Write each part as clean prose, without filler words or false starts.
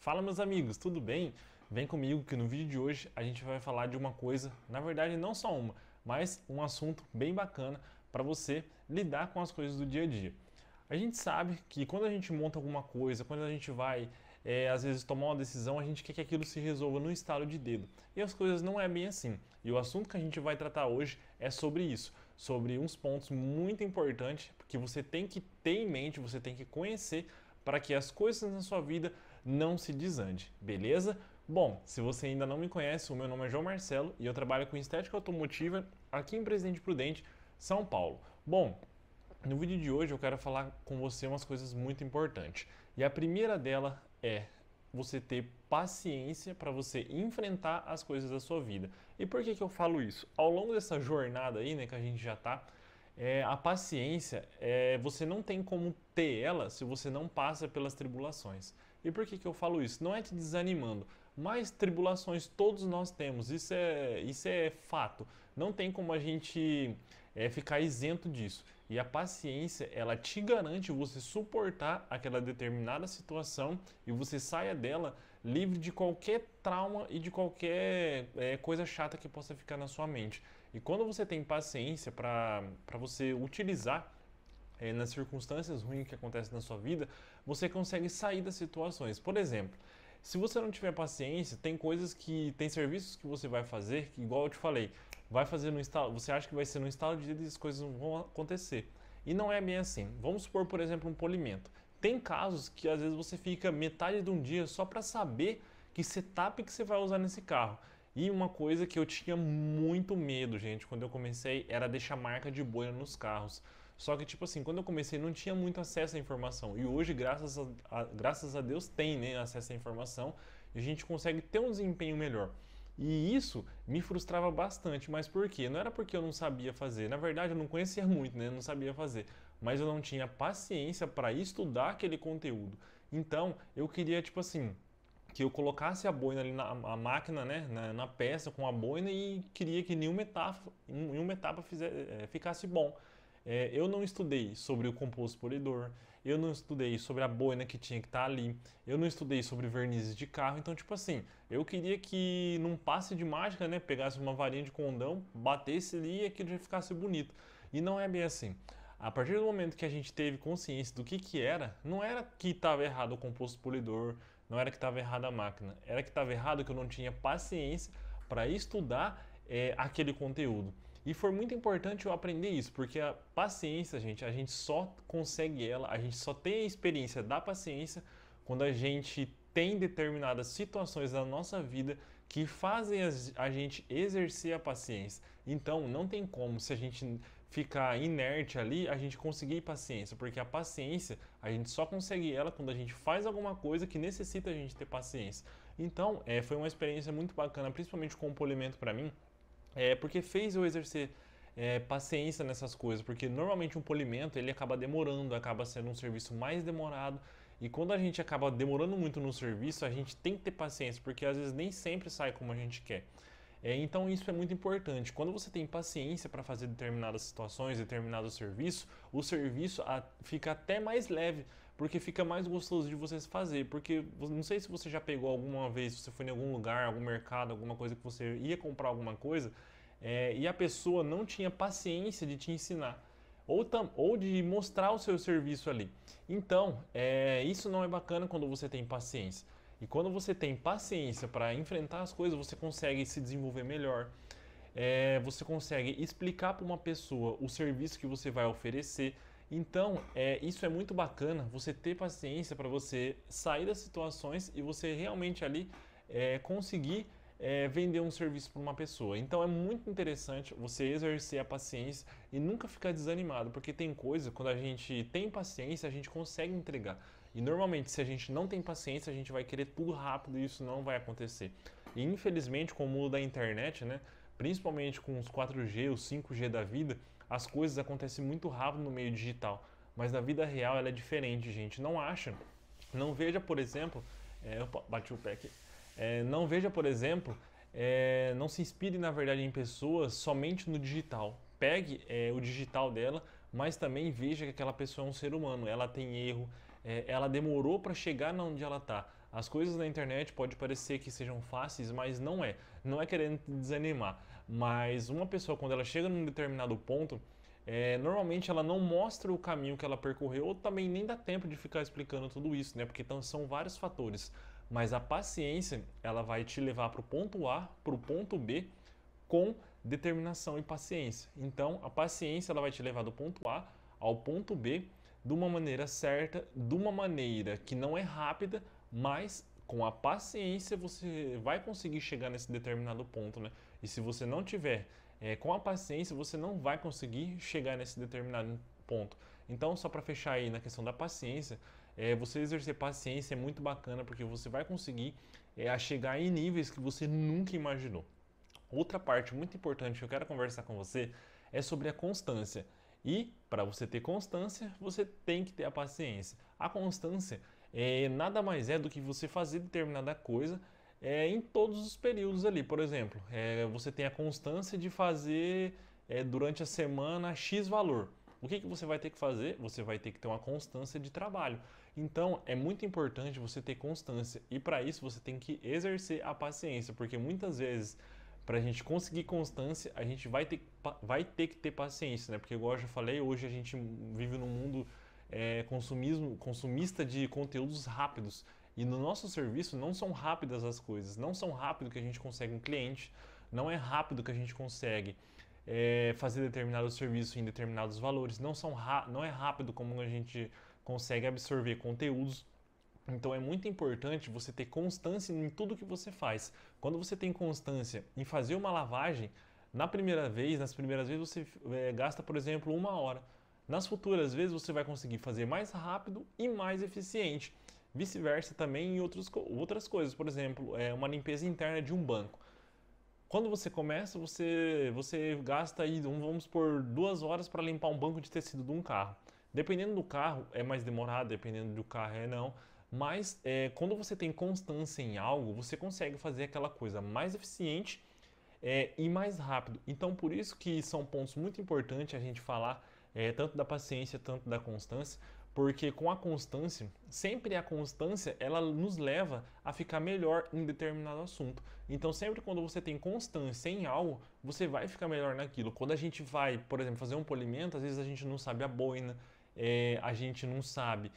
Fala meus amigos, tudo bem? Vem comigo que no vídeo de hoje a gente vai falar de uma coisa, na verdade não só uma, mas um assunto bem bacana para você lidar com as coisas do dia a dia. A gente sabe que quando a gente monta alguma coisa, quando a gente vai às vezes tomar uma decisão, a gente quer que aquilo se resolva no estalo de dedo. E as coisas não é bem assim. E o assunto que a gente vai tratar hoje é sobre isso, sobre uns pontos muito importantes que você tem que ter em mente, você tem que conhecer para que as coisas na sua vida não se desande, beleza? Bom, se você ainda não me conhece, o meu nome é João Marcelo e eu trabalho com estética automotiva aqui em Presidente Prudente, São Paulo. Bom, no vídeo de hoje eu quero falar com você umas coisas muito importantes. E a primeira dela é você ter paciência para você enfrentar as coisas da sua vida. E por que eu falo isso? Ao longo dessa jornada aí, né, que a gente já tá, a paciência, você não tem como ter ela se você não passa pelas tribulações. E por que eu falo isso? Não é te desanimando, mas tribulações todos nós temos, isso é fato. Não tem como a gente ficar isento disso. E a paciência, ela te garante você suportar aquela determinada situação e você saia dela livre de qualquer trauma e de qualquer coisa chata que possa ficar na sua mente. E quando você tem paciência para você utilizar nas circunstâncias ruins que acontecem na sua vida, você consegue sair das situações. Por exemplo, se você não tiver paciência, tem serviços que você vai fazer, que igual eu te falei, vai fazer no estalo, você acha que vai ser no estalo de dedo e as coisas não vão acontecer. E não é bem assim. Vamos supor, por exemplo, um polimento. Tem casos que às vezes você fica metade de um dia só para saber que setup que você vai usar nesse carro. E uma coisa que eu tinha muito medo, gente, quando eu comecei, era deixar marca de boina nos carros. Só que, tipo assim, quando eu comecei não tinha muito acesso à informação. E hoje, graças a Deus, tem, né, acesso à informação e a gente consegue ter um desempenho melhor. E isso me frustrava bastante, mas por quê? Não era porque eu não sabia fazer. Na verdade, eu não conhecia muito, né? Eu não sabia fazer. Mas eu não tinha paciência para estudar aquele conteúdo. Então, eu queria, tipo assim, que eu colocasse a boina ali na máquina, né, na peça com a boina e queria que nenhuma etapa ficasse bom. Eu não estudei sobre o composto polidor, eu não estudei sobre a boina que tinha que estar ali, eu não estudei sobre vernizes de carro, então tipo assim, eu queria que num passe de mágica, né, pegasse uma varinha de condão, batesse ali e aquilo já ficasse bonito. E não é bem assim. A partir do momento que a gente teve consciência do que era, não era que estava errado o composto polidor, não era que estava errada a máquina, era que estava errado que eu não tinha paciência para estudar aquele conteúdo. E foi muito importante eu aprender isso, porque a paciência, gente, a gente só consegue ela, a gente só tem a experiência da paciência quando a gente tem determinadas situações na nossa vida que fazem a gente exercer a paciência. Então, não tem como, se a gente ficar inerte ali, a gente conseguir paciência, porque a paciência, a gente só consegue ela quando a gente faz alguma coisa que necessita a gente ter paciência. Então, foi uma experiência muito bacana, principalmente com o polimento para mim, porque fez eu exercer paciência nessas coisas, porque normalmente um polimento ele acaba demorando, acaba sendo um serviço mais demorado, e quando a gente acaba demorando muito no serviço, a gente tem que ter paciência, porque às vezes nem sempre sai como a gente quer. Então isso é muito importante. Quando você tem paciência para fazer determinadas situações, determinado serviço, o serviço fica até mais leve, porque fica mais gostoso de você fazer. Porque não sei se você já pegou alguma vez, se você foi em algum lugar, algum mercado, alguma coisa que você ia comprar alguma coisa, e a pessoa não tinha paciência de te ensinar. Ou de mostrar o seu serviço ali. Então, isso não é bacana quando você tem paciência. E quando você tem paciência para enfrentar as coisas, você consegue se desenvolver melhor. Você consegue explicar para uma pessoa o serviço que você vai oferecer. Então, isso é muito bacana, você ter paciência para você sair das situações e você realmente ali conseguir vender um serviço para uma pessoa. Então é muito interessante você exercer a paciência e nunca ficar desanimado, porque tem coisa, quando a gente tem paciência, a gente consegue entregar. E normalmente, se a gente não tem paciência, a gente vai querer tudo rápido e isso não vai acontecer. E infelizmente, com o mundo da internet, né, principalmente com os 4G, os 5G da vida, as coisas acontecem muito rápido no meio digital. Mas na vida real ela é diferente, gente. Não acha? Não veja, por exemplo, opa, bati o pé aqui. Não veja, por exemplo, não se inspire na verdade em pessoas somente no digital. Pegue o digital dela, mas também veja que aquela pessoa é um ser humano. Ela tem erro, ela demorou para chegar onde ela está. As coisas na internet pode parecer que sejam fáceis, mas não é. Não é querendo te desanimar. Mas uma pessoa, quando ela chega num determinado ponto, normalmente ela não mostra o caminho que ela percorreu, ou também nem dá tempo de ficar explicando tudo isso, né? Porque então, são vários fatores. Mas a paciência, ela vai te levar para o ponto A, para o ponto B, com determinação e paciência. Então, a paciência ela vai te levar do ponto A ao ponto B de uma maneira certa, de uma maneira que não é rápida, mas com a paciência você vai conseguir chegar nesse determinado ponto, né? E se você não tiver com a paciência, você não vai conseguir chegar nesse determinado ponto. Então, só para fechar aí na questão da paciência, você exercer paciência é muito bacana porque você vai conseguir a chegar em níveis que você nunca imaginou. Outra parte muito importante que eu quero conversar com você é sobre a constância. E para você ter constância, você tem que ter a paciência. A constância nada mais é do que você fazer determinada coisa em todos os períodos ali. Por exemplo, você tem a constância de fazer durante a semana X valor. O que você vai ter que fazer? Você vai ter que ter uma constância de trabalho. Então, é muito importante você ter constância. E para isso, você tem que exercer a paciência, porque muitas vezes para a gente conseguir constância, a gente vai ter que ter paciência, né? Porque, igual eu já falei, hoje a gente vive num mundo consumista de conteúdos rápidos. E no nosso serviço não são rápidas as coisas, não são rápido que a gente consegue um cliente, não é rápido que a gente consegue fazer determinado serviço em determinados valores, não é rápido como a gente consegue absorver conteúdos. Então é muito importante você ter constância em tudo que você faz. Quando você tem constância em fazer uma lavagem, nas primeiras vezes você gasta, por exemplo, 1 hora. Nas futuras vezes você vai conseguir fazer mais rápido e mais eficiente. Vice-versa também em outras coisas, por exemplo, uma limpeza interna de um banco. Quando você começa, você gasta aí, vamos por 2 horas para limpar um banco de tecido de um carro. Dependendo do carro, é mais demorado, dependendo do carro, não. Mas quando você tem constância em algo, você consegue fazer aquela coisa mais eficiente e mais rápido. Então, por isso que são pontos muito importantes a gente falar tanto da paciência, tanto da constância, porque com a constância, sempre a constância, ela nos leva a ficar melhor em determinado assunto. Então, sempre quando você tem constância em algo, você vai ficar melhor naquilo. Quando a gente vai, por exemplo, fazer um polimento, às vezes a gente não sabe a boina, a gente não sabe,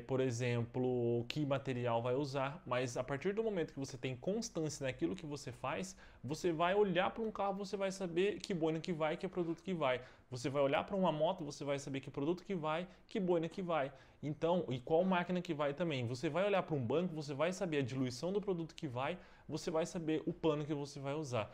por exemplo, que material vai usar, mas a partir do momento que você tem constância naquilo que você faz, você vai olhar para um carro, você vai saber que boina que vai, que produto que vai. Você vai olhar para uma moto, você vai saber que produto que vai, que boina que vai. Então, e qual máquina que vai também. Você vai olhar para um banco, você vai saber a diluição do produto que vai, você vai saber o pano que você vai usar.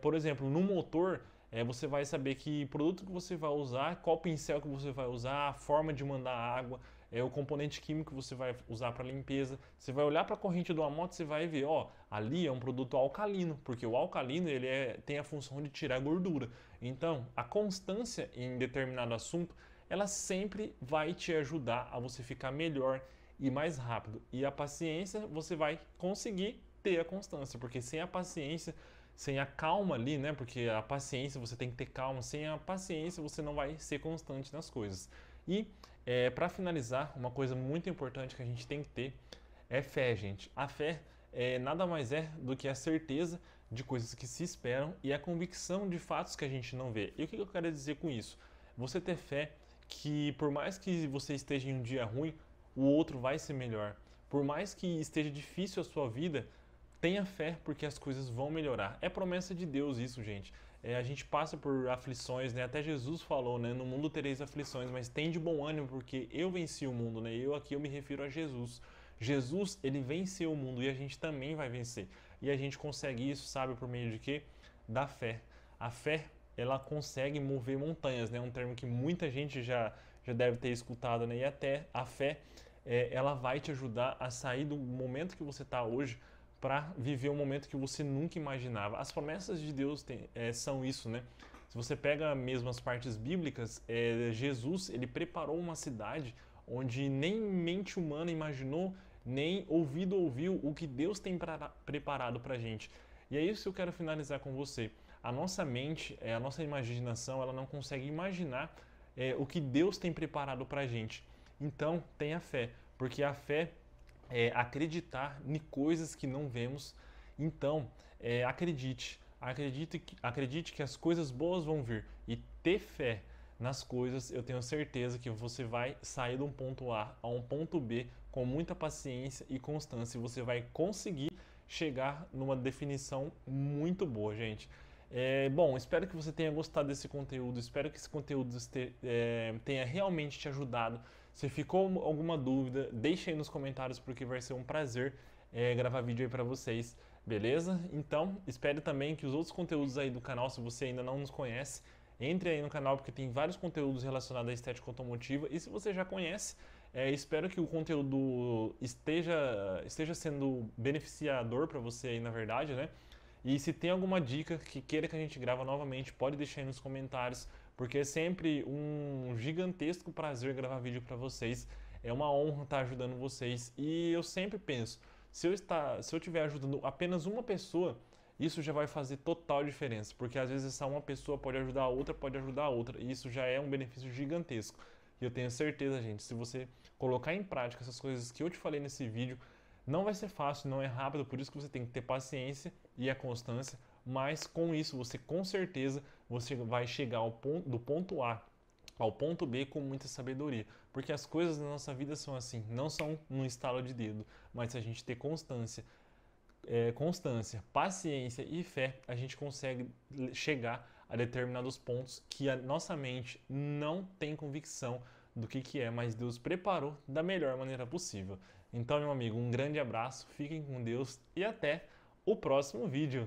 Por exemplo, no motor, você vai saber que produto que você vai usar, qual pincel que você vai usar, a forma de mandar água, o componente químico que você vai usar para limpeza. Você vai olhar para a corrente de uma moto, você vai ver, ó, ali é um produto alcalino, porque o alcalino ele tem a função de tirar gordura. Então, a constância em determinado assunto, ela sempre vai te ajudar a você ficar melhor e mais rápido. E a paciência, você vai conseguir ter a constância, porque sem a paciência, sem a calma ali, né? Porque a paciência você tem que ter calma, sem a paciência você não vai ser constante nas coisas. E para finalizar, uma coisa muito importante que a gente tem que ter é fé, gente. A fé nada mais é do que a certeza de coisas que se esperam e a convicção de fatos que a gente não vê. E o que eu quero dizer com isso? Você ter fé que por mais que você esteja em um dia ruim, o outro vai ser melhor. Por mais que esteja difícil a sua vida, tenha fé porque as coisas vão melhorar. É promessa de Deus isso, gente. A gente passa por aflições, né? Até Jesus falou, né? No mundo tereis aflições, mas tem de bom ânimo porque eu venci o mundo, né? Eu me refiro a Jesus. Jesus, ele venceu o mundo e a gente também vai vencer. E a gente consegue isso, sabe, por meio de quê? Da fé. A fé, ela consegue mover montanhas, né? Um termo que muita gente já deve ter escutado, né? E até a fé, ela vai te ajudar a sair do momento que você está hoje para viver um momento que você nunca imaginava. As promessas de Deus são isso, né? Se você pega mesmo as partes bíblicas, Jesus, ele preparou uma cidade onde nem mente humana imaginou, nem ouvido ouviu o que Deus tem preparado para a gente. E é isso que eu quero finalizar com você. A nossa mente, a nossa imaginação, ela não consegue imaginar o que Deus tem preparado para a gente. Então, tenha fé, porque a fé acreditar em coisas que não vemos. Então, acredite que as coisas boas vão vir e ter fé nas coisas. Eu tenho certeza que você vai sair de um ponto A a um ponto B com muita paciência e constância. E você vai conseguir chegar numa definição muito boa, gente. Bom, espero que você tenha gostado desse conteúdo, espero que esse conteúdo tenha realmente te ajudado. Se ficou alguma dúvida, deixe aí nos comentários porque vai ser um prazer gravar vídeo aí pra vocês, beleza? Então, espero também que os outros conteúdos aí do canal, se você ainda não nos conhece, entre aí no canal porque tem vários conteúdos relacionados à estética automotiva e se você já conhece, espero que o conteúdo esteja sendo beneficiador para você aí, na verdade, né? E se tem alguma dica que queira que a gente grava novamente, pode deixar aí nos comentários, porque é sempre um gigantesco prazer gravar vídeo para vocês. É uma honra estar ajudando vocês e eu sempre penso, se eu estiver ajudando apenas uma pessoa, isso já vai fazer total diferença, porque às vezes essa uma pessoa pode ajudar a outra, e isso já é um benefício gigantesco. E eu tenho certeza, gente, se você colocar em prática essas coisas que eu te falei nesse vídeo, não vai ser fácil, não é rápido, por isso que você tem que ter paciência e a constância, mas com isso você com certeza você vai chegar do ponto A ao ponto B com muita sabedoria, porque as coisas na nossa vida são assim, não são num estalo de dedo, mas se a gente ter constância, paciência e fé, a gente consegue chegar a determinados pontos que a nossa mente não tem convicção do que é, mas Deus preparou da melhor maneira possível. Então, meu amigo, um grande abraço, fiquem com Deus e até o próximo vídeo.